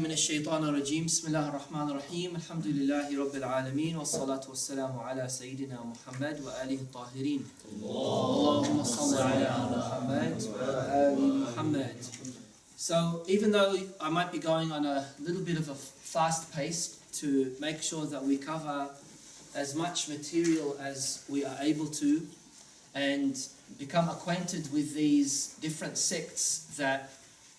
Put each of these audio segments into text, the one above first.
من الشيطان الرجيم بسم الله الرحمن الرحيم الحمد لله رب العالمين والصلاة والسلام على سيدنا محمد وآله الطاهرين اللهم صل على محمد وآل محمد. So even though I might be going on a little bit of a fast pace to make sure that we cover as much material as we are able to and become acquainted with these different sects that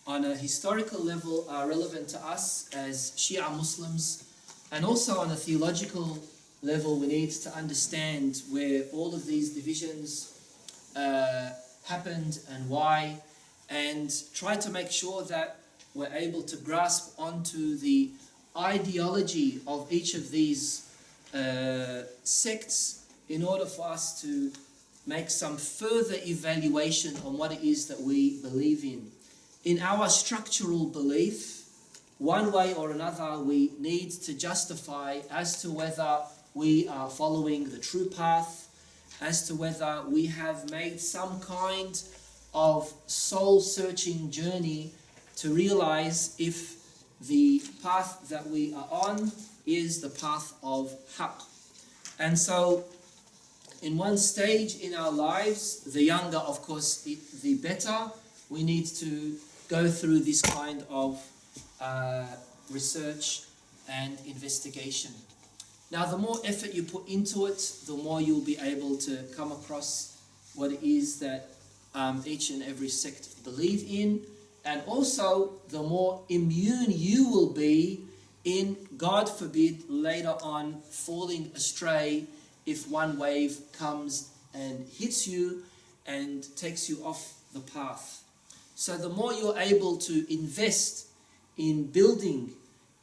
on a historical level are relevant to us as Shia Muslims, and also on a theological level we need to understand where all of these divisions happened and why, and try to make sure that we're able to grasp onto the ideology of each of these sects in order for us to make some further evaluation on what it is that we believe in. In our structural belief, one way or another we need to justify as to whether we are following the true path, as to whether we have made some kind of soul-searching journey to realize if the path that we are on is the path of haqq. And so, in one stage in our lives, the younger, of course, the better, we need to go through this kind of research and investigation. Now, the more effort you put into it, the more you'll be able to come across what it is that each and every sect believe in, and also the more immune you will be in, God forbid, later on falling astray if one wave comes and hits you and takes you off the path. So the more you're able to invest in building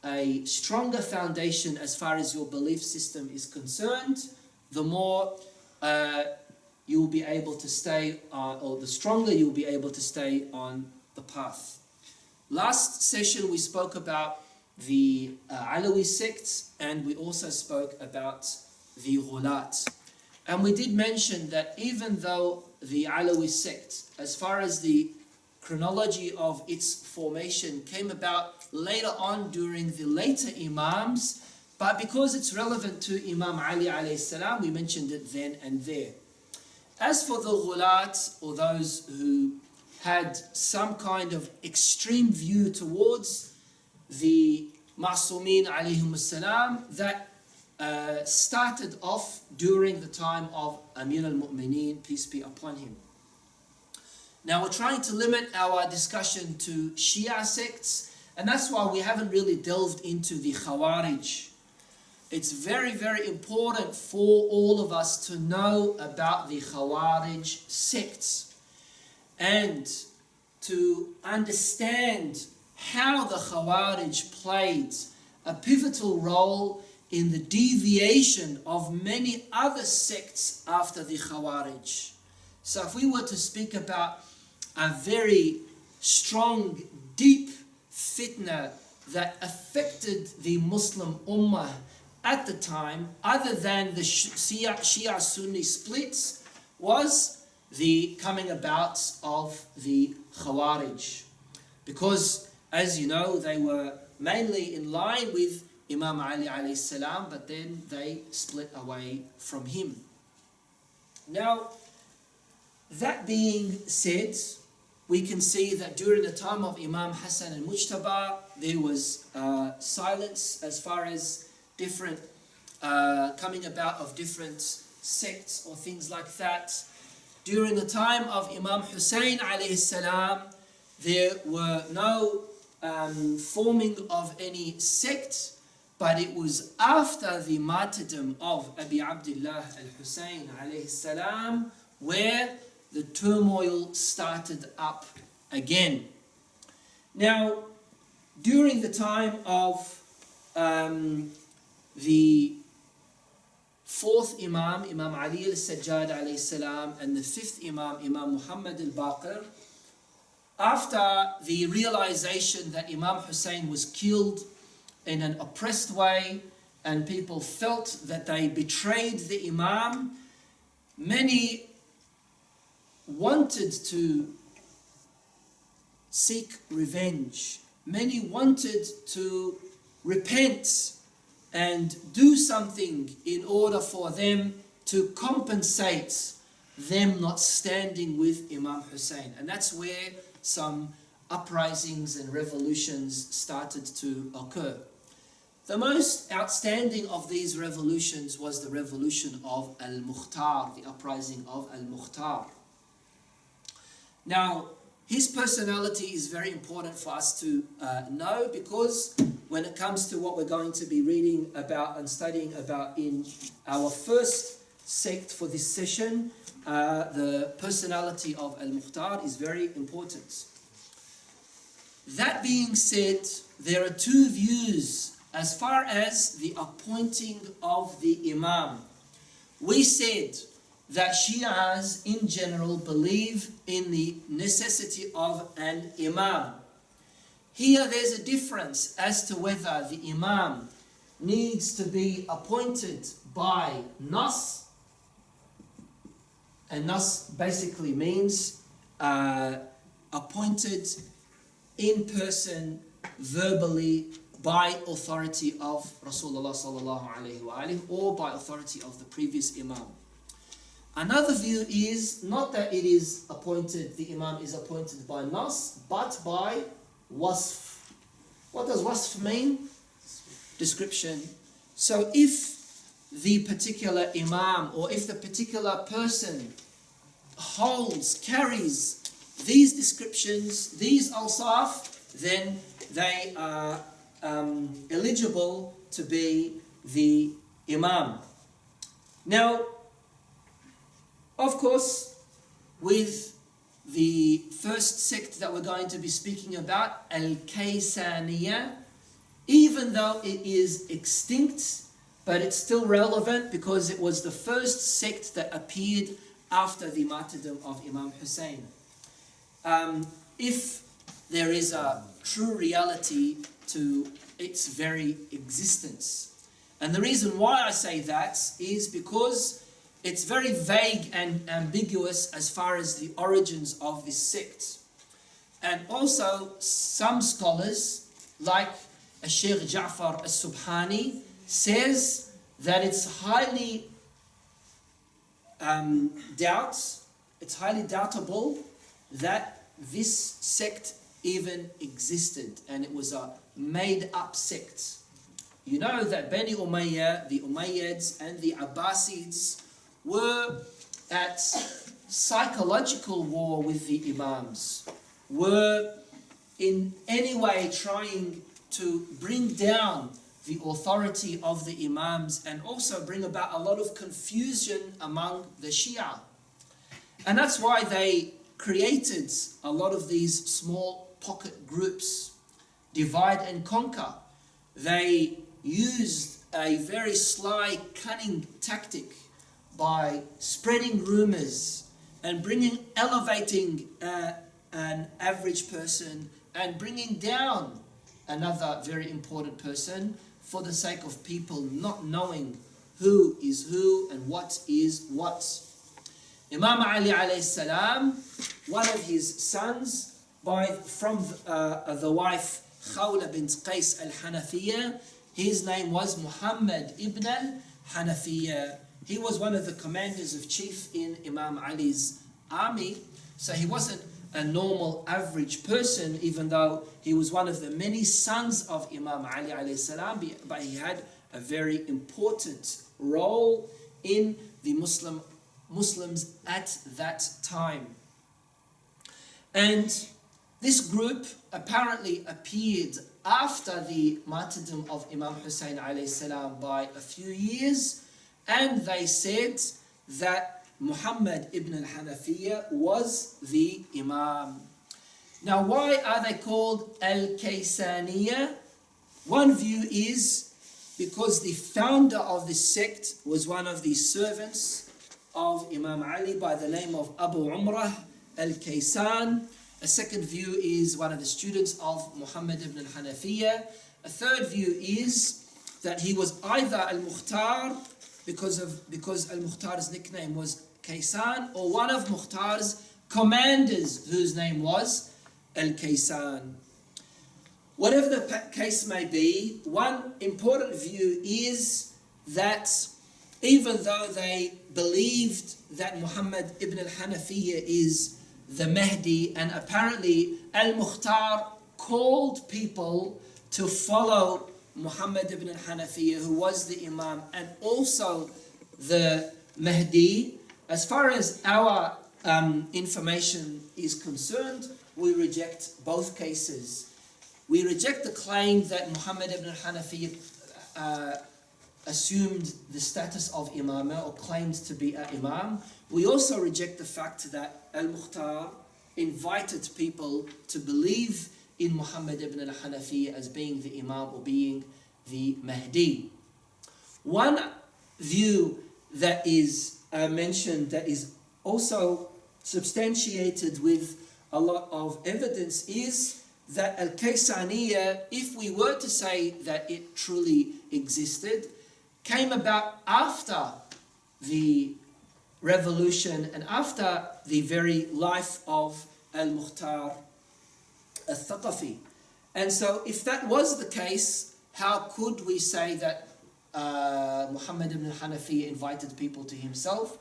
a stronger foundation as far as your belief system is concerned, the more you'll be able to stay on, or the stronger you'll be able to stay on the path. Last session we spoke about the Alawi sects, and we also spoke about the Ghulat. And we did mention that even though the Alawi sect, as far as the chronology of its formation, came about later on during the later Imams, but because it's relevant to Imam Ali alayhi salam, we mentioned it then and there. As for the Ghulat, or those who had some kind of extreme view towards the Ma'sumin alayhim salam, that started off during the time of Amir al-Mu'mineen, peace be upon him. Now we're trying to limit our discussion to Shia sects, and that's why we haven't really delved into the Khawarij. It's very, very important for all of us to know about the Khawarij sects and to understand how the Khawarij played a pivotal role in the deviation of many other sects after the Khawarij. So if we were to speak about a very strong, deep fitna that affected the Muslim Ummah at the time, other than the Shia-Sunni splits, was the coming about of the Khawarij. Because, as you know, they were mainly in line with Imam Ali alayhi salam, but then they split away from him. Now, that being said, we can see that during the time of Imam Hassan al-Mujtaba, there was silence as far as different coming about of different sects or things like that. During the time of Imam Hussein alayhi salam, there were no forming of any sect, but it was after the martyrdom of Abi Abdullah al-Hussein alayhi salam where the turmoil started up again. Now, during the time of the fourth Imam, Imam Ali al-Sajjad alayhi salam, and the fifth Imam, Imam Muhammad al-Baqir, after the realization that Imam Hussein was killed in an oppressed way and people felt that they betrayed the Imam, many wanted to seek revenge many wanted to repent and do something in order for them to compensate them not standing with Imam Hussein. And that's where some uprisings and revolutions started to occur. The most outstanding of these revolutions was the revolution of Al-Mukhtar, the uprising of Al-Mukhtar. Now, his personality is very important for us to know, because when it comes to what we're going to be reading about and studying about in our first sect for this session, the personality of Al-Mukhtar is very important. That being said, there are two views as far as the appointing of the Imam. We said that Shias in general believe in the necessity of an Imam. Here there's a difference as to whether the Imam needs to be appointed by Nas, and Nas basically means appointed in person, verbally, by authority of Rasulullah sallallahu alaihi wasallam, or by authority of the previous Imam. Another view is not that it is appointed, the Imam is appointed by Nas, but by Wasf. What does Wasf mean? Description. So if the particular Imam, or if the particular person carries these descriptions, these awsaf, then they are eligible to be the Imam. Now, of course, with the first sect that we're going to be speaking about, Al-Kaysaniyah, even though it is extinct, but it's still relevant because it was the first sect that appeared after the martyrdom of Imam Hussein. If there is a true reality to its very existence. And the reason why I say that is because it's very vague and ambiguous as far as the origins of this sect. And also some scholars, like Sheikh Ja'far al-Subhani, says that it's highly doubtable that this sect even existed, and it was a made-up sect. You know that Bani Umayyah, the Umayyads and the Abbasids were at psychological war with the Imams, were in any way trying to bring down the authority of the Imams and also bring about a lot of confusion among the Shia. And that's why they created a lot of these small pocket groups, divide and conquer. They used a very sly, cunning tactic by spreading rumors and elevating an average person and bringing down another very important person for the sake of people not knowing who is who and what is what. Imam Ali alayhi salam, one of his sons, from the wife Khawla bint Qais al-Hanafiya, his name was Muhammad ibn al-Hanafiya. He was one of the commanders of chief in Imam Ali's army, so he wasn't a normal average person, even though he was one of the many sons of Imam Ali alayhi salam, but he had a very important role in the Muslims at that time. And this group apparently appeared after the martyrdom of Imam Hussein alayhi salam by a few years, and they said that Muhammad ibn al-Hanafiya was the Imam. Now, why are they called Al-Kaysaniyah? One view is because the founder of this sect was one of the servants of Imam Ali by the name of Abu Umrah al-Kaysan. A second view is one of the students of Muhammad ibn al-Hanafiya. A third view is that he was either al-Mukhtar, because al-Mukhtar's nickname was Kaysan, or one of Mukhtar's commanders whose name was al-Kaysan. Whatever the case may be, one important view is that even though they believed that Muhammad ibn al-Hanafiyyah is the Mahdi, and apparently al-Mukhtar called people to follow Muhammad ibn al-Hanafiyyah, who was the Imam and also the Mahdi, as far as our information is concerned, we reject both cases. We reject the claim that Muhammad ibn al-Hanafiyyah assumed the status of Imamah or claimed to be an Imam. We also reject the fact that Al-Mukhtar invited people to believe in Muhammad ibn al-Hanafiyyah as being the Imam or being the Mahdi. One view that is mentioned that is also substantiated with a lot of evidence is that Al-Kaysaniyya, if we were to say that it truly existed, came about after the revolution and after the very life of Al-Mukhtar al-Thaqafi. And so if that was the case, how could we say that Muhammad ibn al-Hanafiyyah invited people to himself?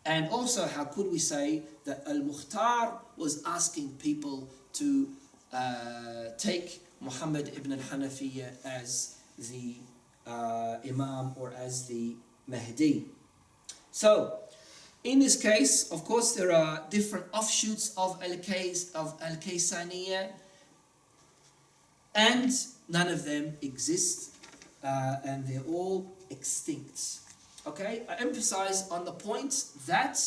And also, how could we say that Al-Mukhtar was asking people to take Muhammad ibn al-Hanafiyyah as the Imam or as the Mahdi? So, in this case, of course, there are different offshoots of Al-Kaysaniyya, and none of them exist, and they're all extinct. Okay, I emphasize on the point that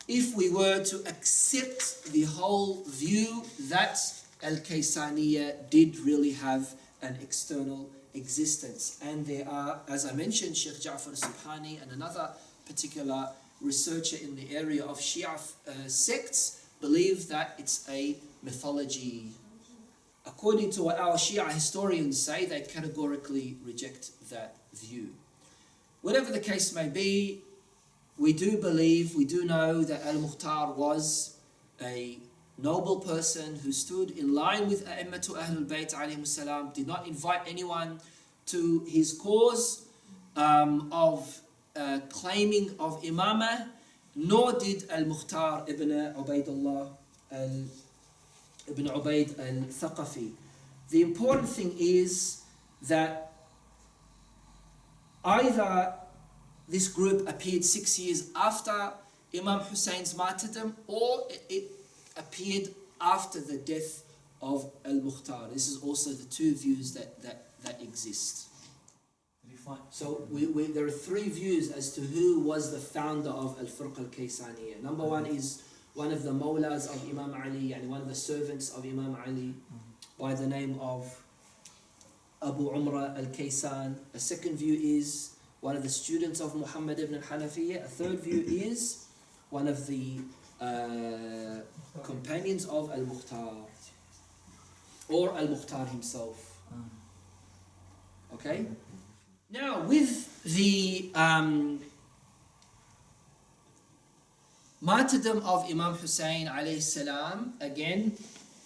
if we were to accept the whole view that Al-Kaysaniyya did really have an external existence, and there are, as I mentioned, Sheikh Ja'far Subhani and another particular researcher in the area of Shia sects believe that it's a mythology. According to what our Shia historians say, they categorically reject that view. Whatever the case may be, we do believe, we do know that Al-Mukhtar was a noble person who stood in line with A'immatu Ahlul Bayt alayhimus salam, did not invite anyone to his cause of claiming of Imamah, nor did Al-Mukhtar ibn Ubaidullah ibn Ubaid al-Thaqafi. The important thing is that either this group appeared 6 years after Imam Hussein's martyrdom, or it appeared after the death of Al-Mukhtar. This is also the two views that exist. So there are three views as to who was the founder of Al-Firqa Al-Kaysaniyya. Number one is one of the mawlas of Imam Ali, and one of the servants of Imam Ali, by the name of Abu Umrah al-Kaysan. A second view is one of the students of Muhammad ibn al-Hanafiyyah. A third view is one of the companions of Al-Mukhtar, or Al-Mukhtar himself. Okay? Now, with the martyrdom of Imam Hussein alayhi salam, again,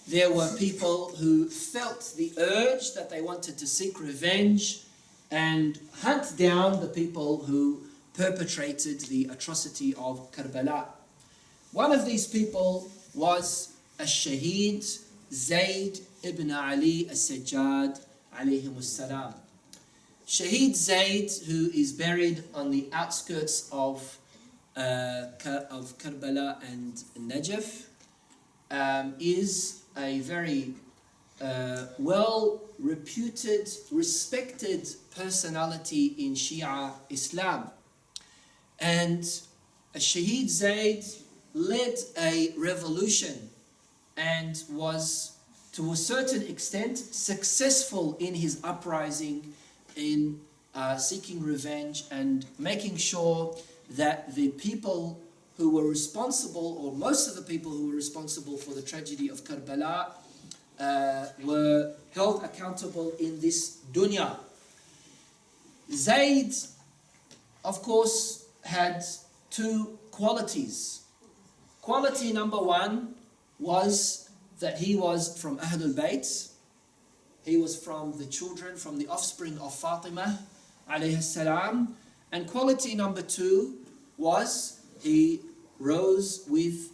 there were people who felt the urge that they wanted to seek revenge and hunt down the people who perpetrated the atrocity of Karbala. One of these people was Al-Shaheed Zayd ibn Ali al-Sajjad alayhimus salam. Shaheed Zayd, who is buried on the outskirts of Karbala and Najaf, is a very well-reputed, respected personality in Shia Islam. And Shaheed Zayd led a revolution and was, to a certain extent, successful in his uprising, in seeking revenge and making sure that the people who were responsible, or most of the people who were responsible for the tragedy of Karbala, were held accountable in this dunya. Zayd, of course, had two qualities. Quality number one was that he was from Ahlul Bayt, He was from the children, from the offspring of Fatima alayhi salam. And quality number 2 was he rose with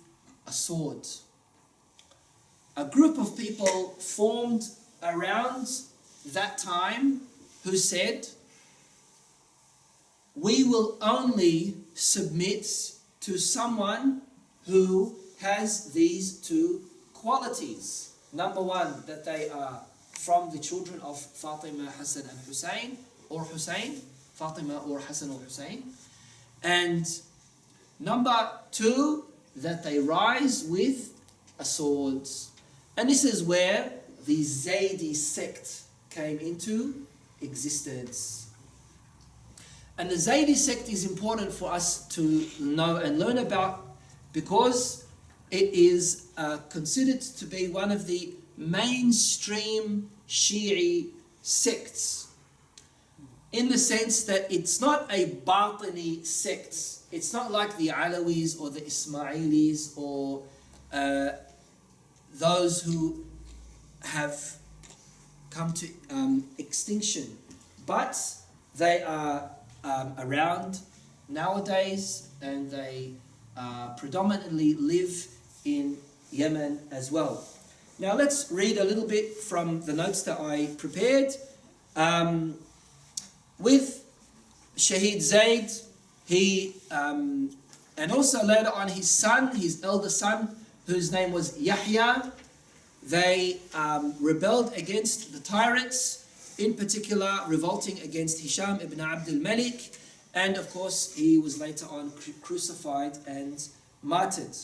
a sword. A group of people formed around that time who said, we will only submit to someone who has these 2 qualities. Number 1, that they are from the children of Fatima, Hassan and Hussein, or Hussein, Fatima or Hassan or Hussein. And number 2, that they rise with a sword. And this is where the Zaydis sect came into existence. And the Zaydis sect is important for us to know and learn about because it is considered to be one of the mainstream Shi'i sects, in the sense that it's not a Batini sect. It's not like the Alawis or the Ismailis or those who have come to extinction. But they are around nowadays, and they predominantly live in Yemen as well. Now let's read a little bit from the notes that I prepared. With Shaheed Zayd, he and also later on his son, his elder son, whose name was Yahya, they rebelled against the tyrants, in particular revolting against Hisham ibn Abdul Malik, and of course he was later on crucified and martyred.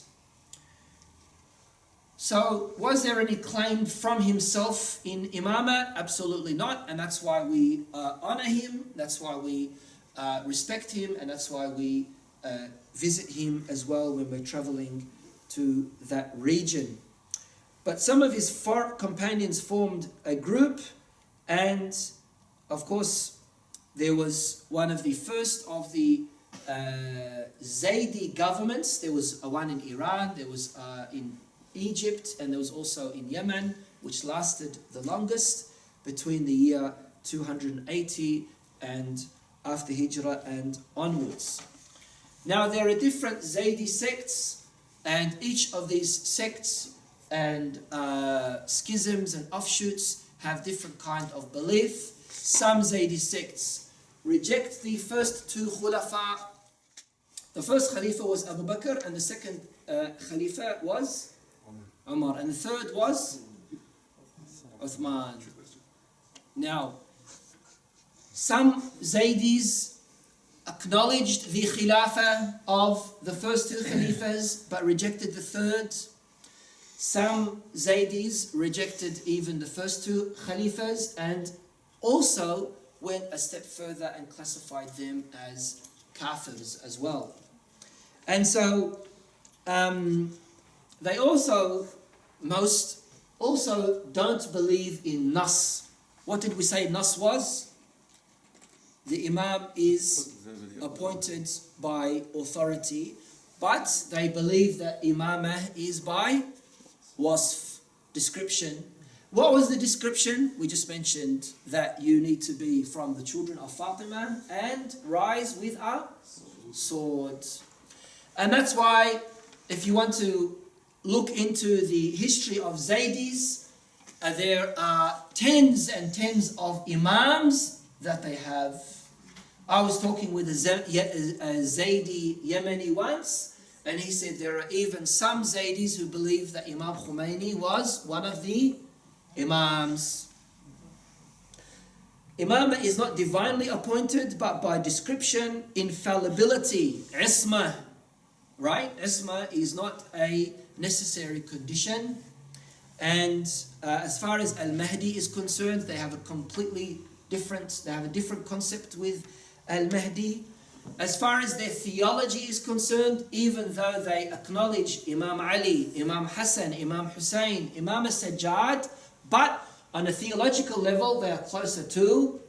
So was there any claim from himself in Imamah? Absolutely not, and that's why we honor him, that's why we respect him, and that's why we visit him as well when we're traveling to that region. But some of his companions formed a group, and of course there was one of the first of the Zaydi governments. There was one in Iran, there was in Egypt, and there was also in Yemen, which lasted the longest between the year 280 and after Hijrah and onwards. Now there are different Zaydi sects, and each of these sects and schisms and offshoots have different kind of belief. Some Zaydi sects reject the first 2 Khulafa. The first Khalifa was Abu Bakr, and the second Khalifa was Umar, and the third was Uthman. Now, some Zaydis acknowledged the Khilafah of the first 2 Khalifas but rejected the third. Some Zaydis rejected even the first 2 Khalifas and also went a step further and classified them as kafirs as well. And so they most also don't believe in Nas. What did we say Nas was? The Imam is appointed by authority, but they believe that Imamah is by wasf, description. What was the description? We just mentioned that you need to be from the children of Fatima and rise with a sword. And that's why, if you want to look into the history of Zaydis, there are tens and tens of Imams that they have. I was talking with a Zaydi Yemeni once, and he said there are even some Zaydis who believe that Imam Khomeini was one of the Imams. Imamah is not divinely appointed, but by description, infallibility, isma, right? Isma is not a necessary condition. And as far as Al-Mahdi is concerned, they have a different concept with Al-Mahdi. As far as their theology is concerned, even though they acknowledge Imam Ali, Imam Hassan, Imam Hussein, Imam Sajjad, but on a theological level, they are closer to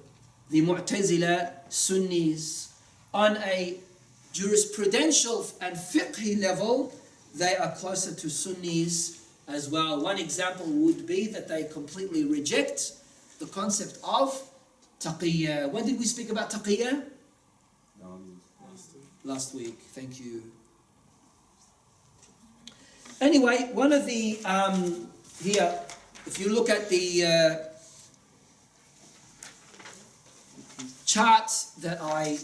the Mu'tazila Sunnis. On a jurisprudential and fiqhi level, they are closer to Sunnis as well. One example would be that they completely reject the concept of taqiyya. When did we speak about taqiyya? Last week. Thank you. Anyway, one of the here, if you look at the chart that I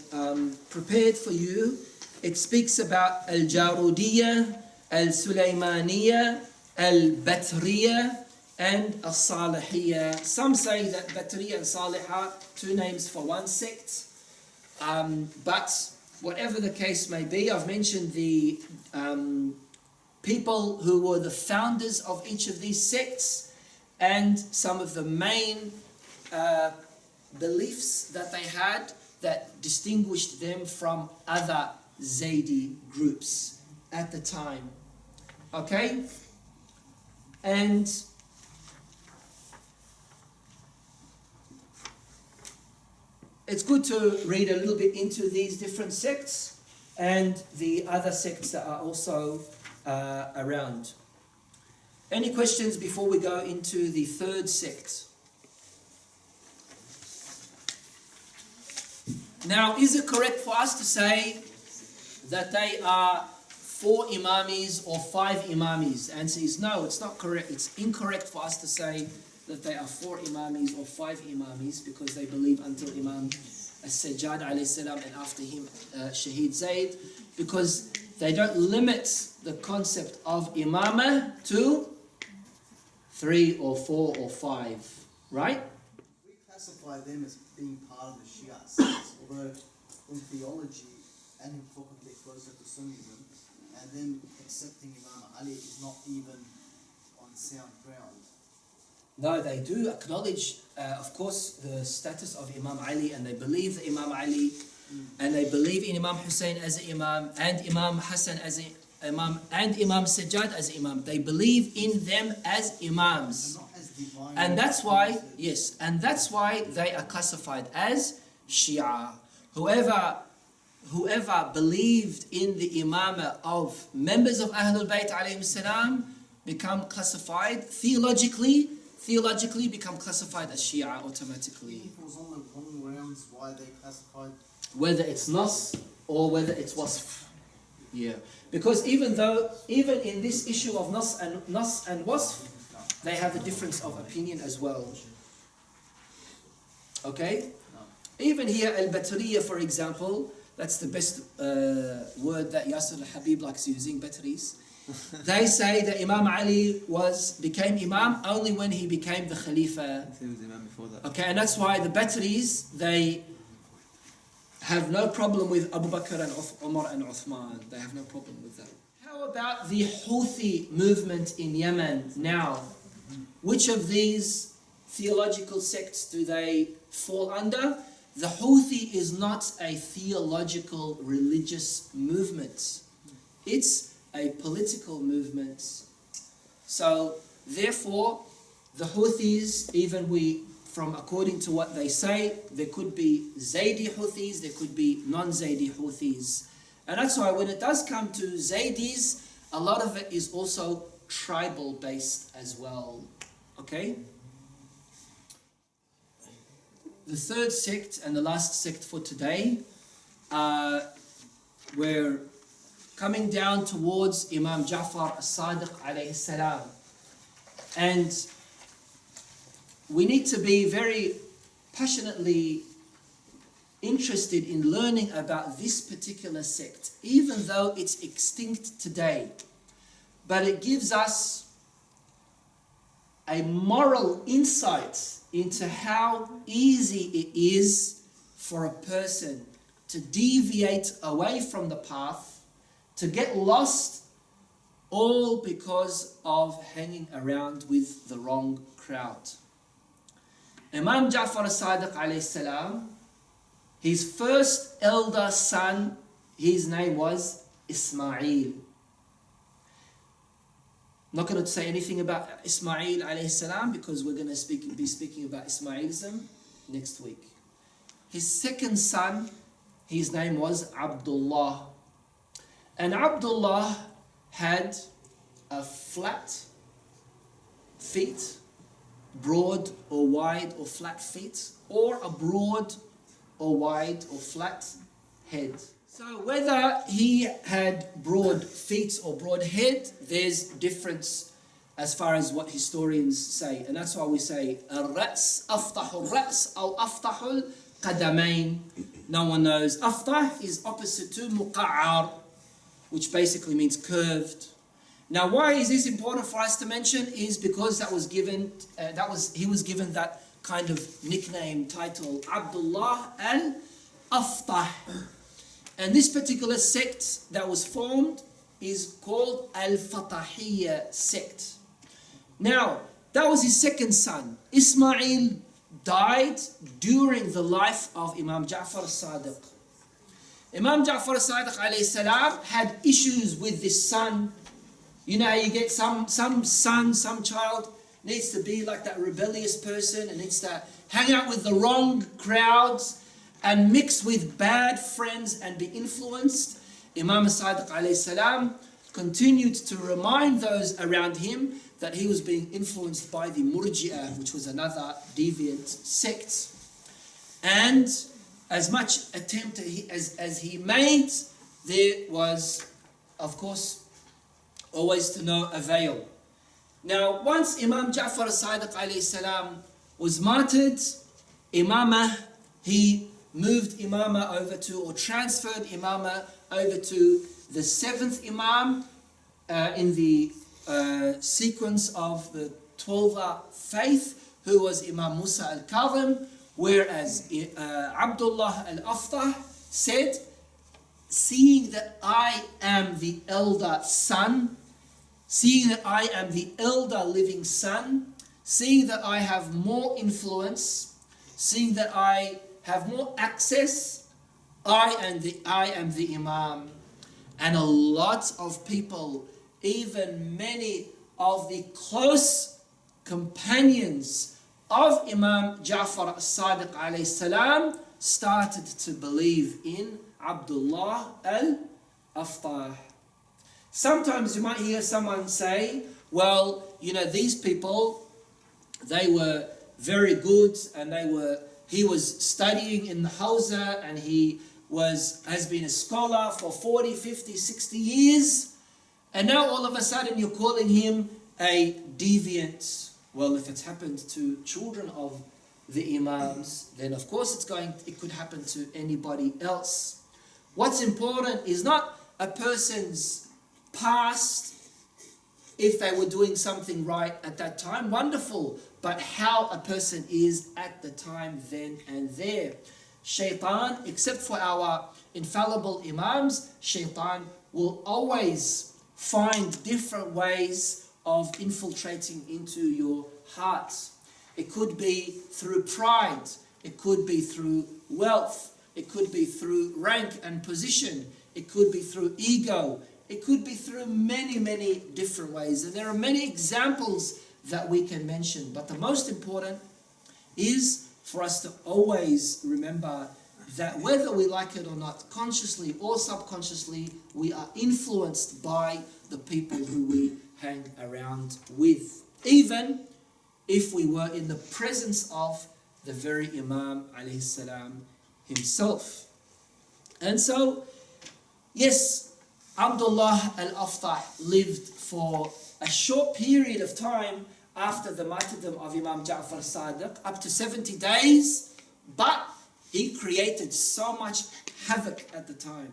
prepared for you, it speaks about al-Jarudiyya, al-Sulaymaniya, al-Batriyya, and al-Salihiyya. Some say that Batriyya and Salihah, two names for one sect. But whatever the case may be, I've mentioned the people who were the founders of each of these sects and some of the main beliefs that they had that distinguished them from other Zaydi groups at the time. Okay? And it's good to read a little bit into these different sects and the other sects that are also around. Any questions before we go into the third sect? Now, is it correct for us to say that they are 4 imamis or 5 imamis? Answer is no, it's not correct. It's incorrect for us to say that they are 4 imamis or 5 imamis because they believe until Imam As-Sajjad alayhi salam and after him Shaheed Zayd, because they don't limit the concept of imamah to 3 or 4 or 5, right? We classify them as being part of the Shia Sect, although in theology and in fiqh they're closer to Sunnism, and them accepting Imam Ali is not even on sound ground. No, they do acknowledge, of course, the status of Imam Ali, and they believe that Imam Ali, and they believe in Imam Hussein as an Imam, and Imam Hassan as an Imam, and Imam Sajjad as an Imam. They believe in them as Imams. Not as divine. And that's why, yes, and that's why they are classified as Shia. Whoever believed in the imamah of members of Ahlul Bayt alayhim salam become classified theologically become classified as Shia automatically. It was on the wrong grounds why they classified. Whether it's Nas or whether it's Wasf. Yeah. Because even in this issue of Nas and Wasf, they have a difference of opinion as well. Okay? Even here, Al-Batriyya, for example, that's the best word that Yasir al-Habib likes using, Batris. They say that Imam Ali became Imam only when he became the Khalifa. He was Imam before that. Okay, and that's why the Batris, they have no problem with Abu Bakr and Umar and Uthman. They have no problem with that. How about the Houthi movement in Yemen now? Which of these theological sects do they fall under? The Houthi is not a theological religious movement. It's a political movement. So therefore, the Houthis, according to what they say, there could be Zaydi Houthis, there could be non-Zaydi Houthis. And that's why when it does come to Zaydis, a lot of it is also tribal based as well. Okay? The third sect and the last sect for today, we're coming down towards Imam Ja'far as-Sadiq alayhi salam. And we need to be very passionately interested in learning about this particular sect, even though it's extinct today. But it gives us a moral insight into how easy it is for a person to deviate away from the path, to get lost, all because of hanging around with the wrong crowd. Imam Ja'far as-Sadiq alayhi salam, his first elder son, his name was Ismail. Not going to say anything about Ismail alayhi salam because we're going to be speaking about Ismailism next week. His second son, his name was Abdullah. And Abdullah had a flat feet, broad or wide or flat feet, or a broad or wide or flat head. So whether he had broad feet or broad head, there's difference as far as what historians say. And that's why we say, الرأس أفطح الرأس أو أفطح القدمين. No one knows. أفطح is opposite to مقعر, which basically means curved. Now, why is this important for us to mention? Is because he was given that kind of nickname title, Abdullah al-Aftah. And this particular sect that was formed is called Al-Fatahiyya sect. Now, that was his second son. Ismail died during the life of Imam Ja'far al-Sadiq. Imam Ja'far al-Sadiq alayhi salam had issues with this son. You know, you get some son, some child needs to be like that rebellious person and needs to hang out with the wrong crowds and mix with bad friends and be influenced. Imam Sadiq alayhi salam continued to remind those around him that he was being influenced by the Murji'ah, which was another deviant sect. And as much attempt as he made, there was, of course, always to no avail. Now, once Imam Ja'far al-Sadiq alayhi salam was martyred, he moved imamah over to, or transferred imamah over to the seventh imam in the sequence of the 12 faith, who was Imam Musa al-Kadhim, whereas Abdullah al-Aftah said, seeing that I am the elder son, seeing that I am the elder living son, seeing that I have more influence, seeing that I have more access, I am the imam. And a lot of people, even many of the close companions of Imam Ja'far al-Sadiq alayhi salam, started to believe in Abdullah al-Aftah. Sometimes you might hear someone say, well, you know, these people, they were very good and he was studying in the Hawza and he has been a scholar for 40, 50, 60 years, and now all of a sudden you're calling him a deviant. Well, if it's happened to children of the imams, then of course it could happen to anybody else. What's important is not a person's past, if they were doing something right at that time, wonderful, but how a person is at the time then and there. Shaitan, except for our infallible imams, shaitan will always find different ways of infiltrating into your heart. It could be through pride, it could be through wealth, it could be through rank and position, it could be through ego, it could be through many, many different ways. And there are many examples that we can mention. But the most important is for us to always remember that whether we like it or not, consciously or subconsciously, we are influenced by the people who we hang around with. Even if we were in the presence of the very Imam alayhi salam himself. And so, yes, Abdullah al-Aftah lived for a short period of time after the martyrdom of Imam Ja'far al-Sadiq, up to 70 days, but he created so much havoc at the time.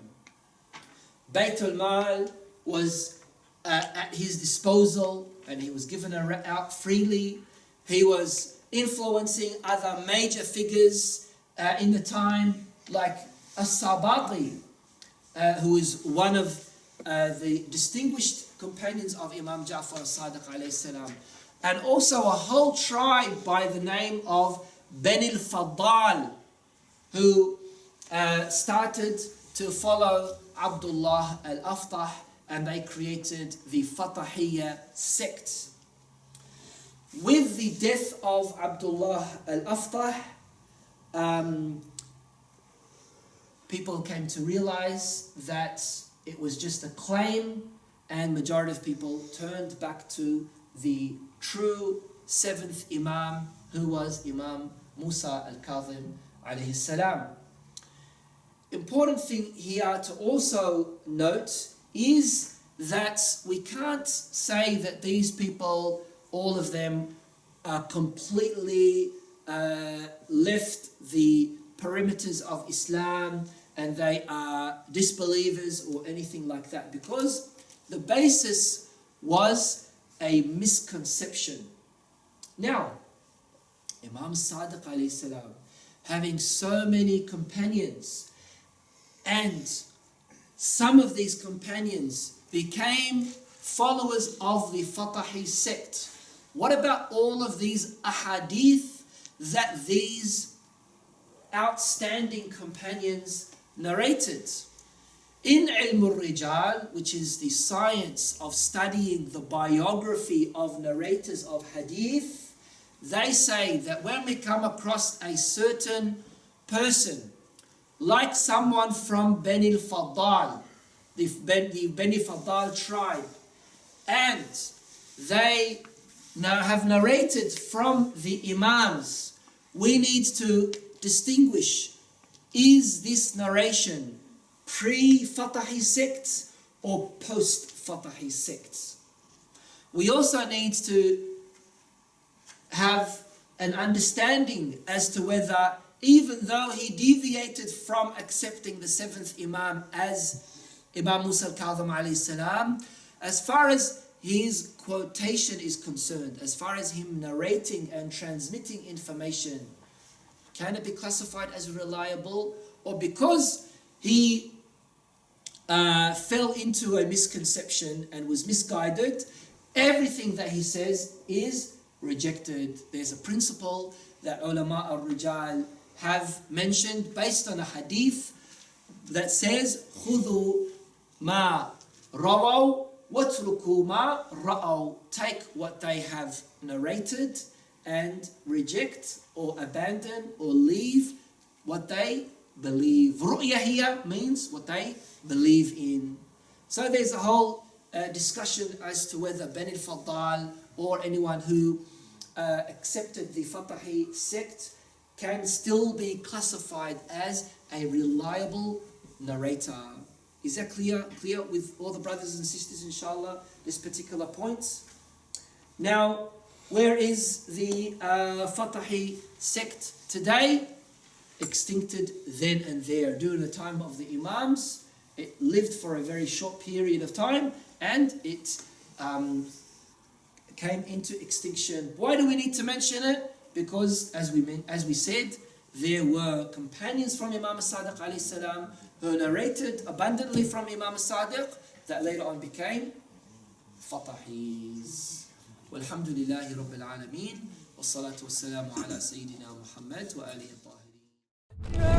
Baytul Mal was at his disposal and he was given out freely. He was influencing other major figures in the time, like As-Sabati, who is one of the distinguished companions of Imam Ja'far al-Sadiq alayhi salam, and also a whole tribe by the name of Bani al-Faddal, who started to follow Abdullah al-Aftah, and they created the Fatahiyya sect. With the death of Abdullah al-Aftah, people came to realize that it was just a claim, and majority of people turned back to the true seventh Imam, who was Imam Musa al-Kadhim alayhi salam. Important thing here to also note is that we can't say that these people, all of them, are completely left the perimeters of Islam and they are disbelievers or anything like that, because the basis was a misconception. Now, Imam Sadiq alayhi salam, having so many companions, and some of these companions became followers of the Fatahi sect. What about all of these ahadith that these outstanding companions narrated? In Ilm al-Rijal, which is the science of studying the biography of narrators of hadith, they say that when we come across a certain person, like someone from Bani al-Faddal, the Bani Faddal tribe, and they now have narrated from the Imams, we need to distinguish, is this narration pre-Fatahi sect or post-Fatahi sect? We also need to have an understanding as to whether, even though he deviated from accepting the seventh Imam as Imam Musa al-Kadhim alayhi salam, as far as his quotation is concerned, as far as him narrating and transmitting information, can it be classified as reliable? Or because he fell into a misconception and was misguided, everything that he says is rejected? There's a principle that ulama al-Rijal have mentioned based on a hadith that says, خُذُوا مَا رَوَوْا وَاتْرُكُوا مَا رَأَوْا. Take what they have narrated and reject or abandon or leave what they believe. Ru'ya here means what they believe in. So there's a whole discussion as to whether Bani al-Faddal or anyone who accepted the Fatahi sect can still be classified as a reliable narrator. Is that clear? Clear with all the brothers and sisters, inshallah, this particular point? Now, where is the Fatahi sect today? Extincted then and there. During the time of the Imams, it lived for a very short period of time and it came into extinction. Why do we need to mention it? Because as we said, there were companions from Imam Sadiq alayhi salam who narrated abundantly from Imam Sadiq that later on became Fatahis. Walhamdulillahi Rabbil Alameen. Wassalatu wassalamu ala Sayyidina Muhammad wa alihi al-Tahirin.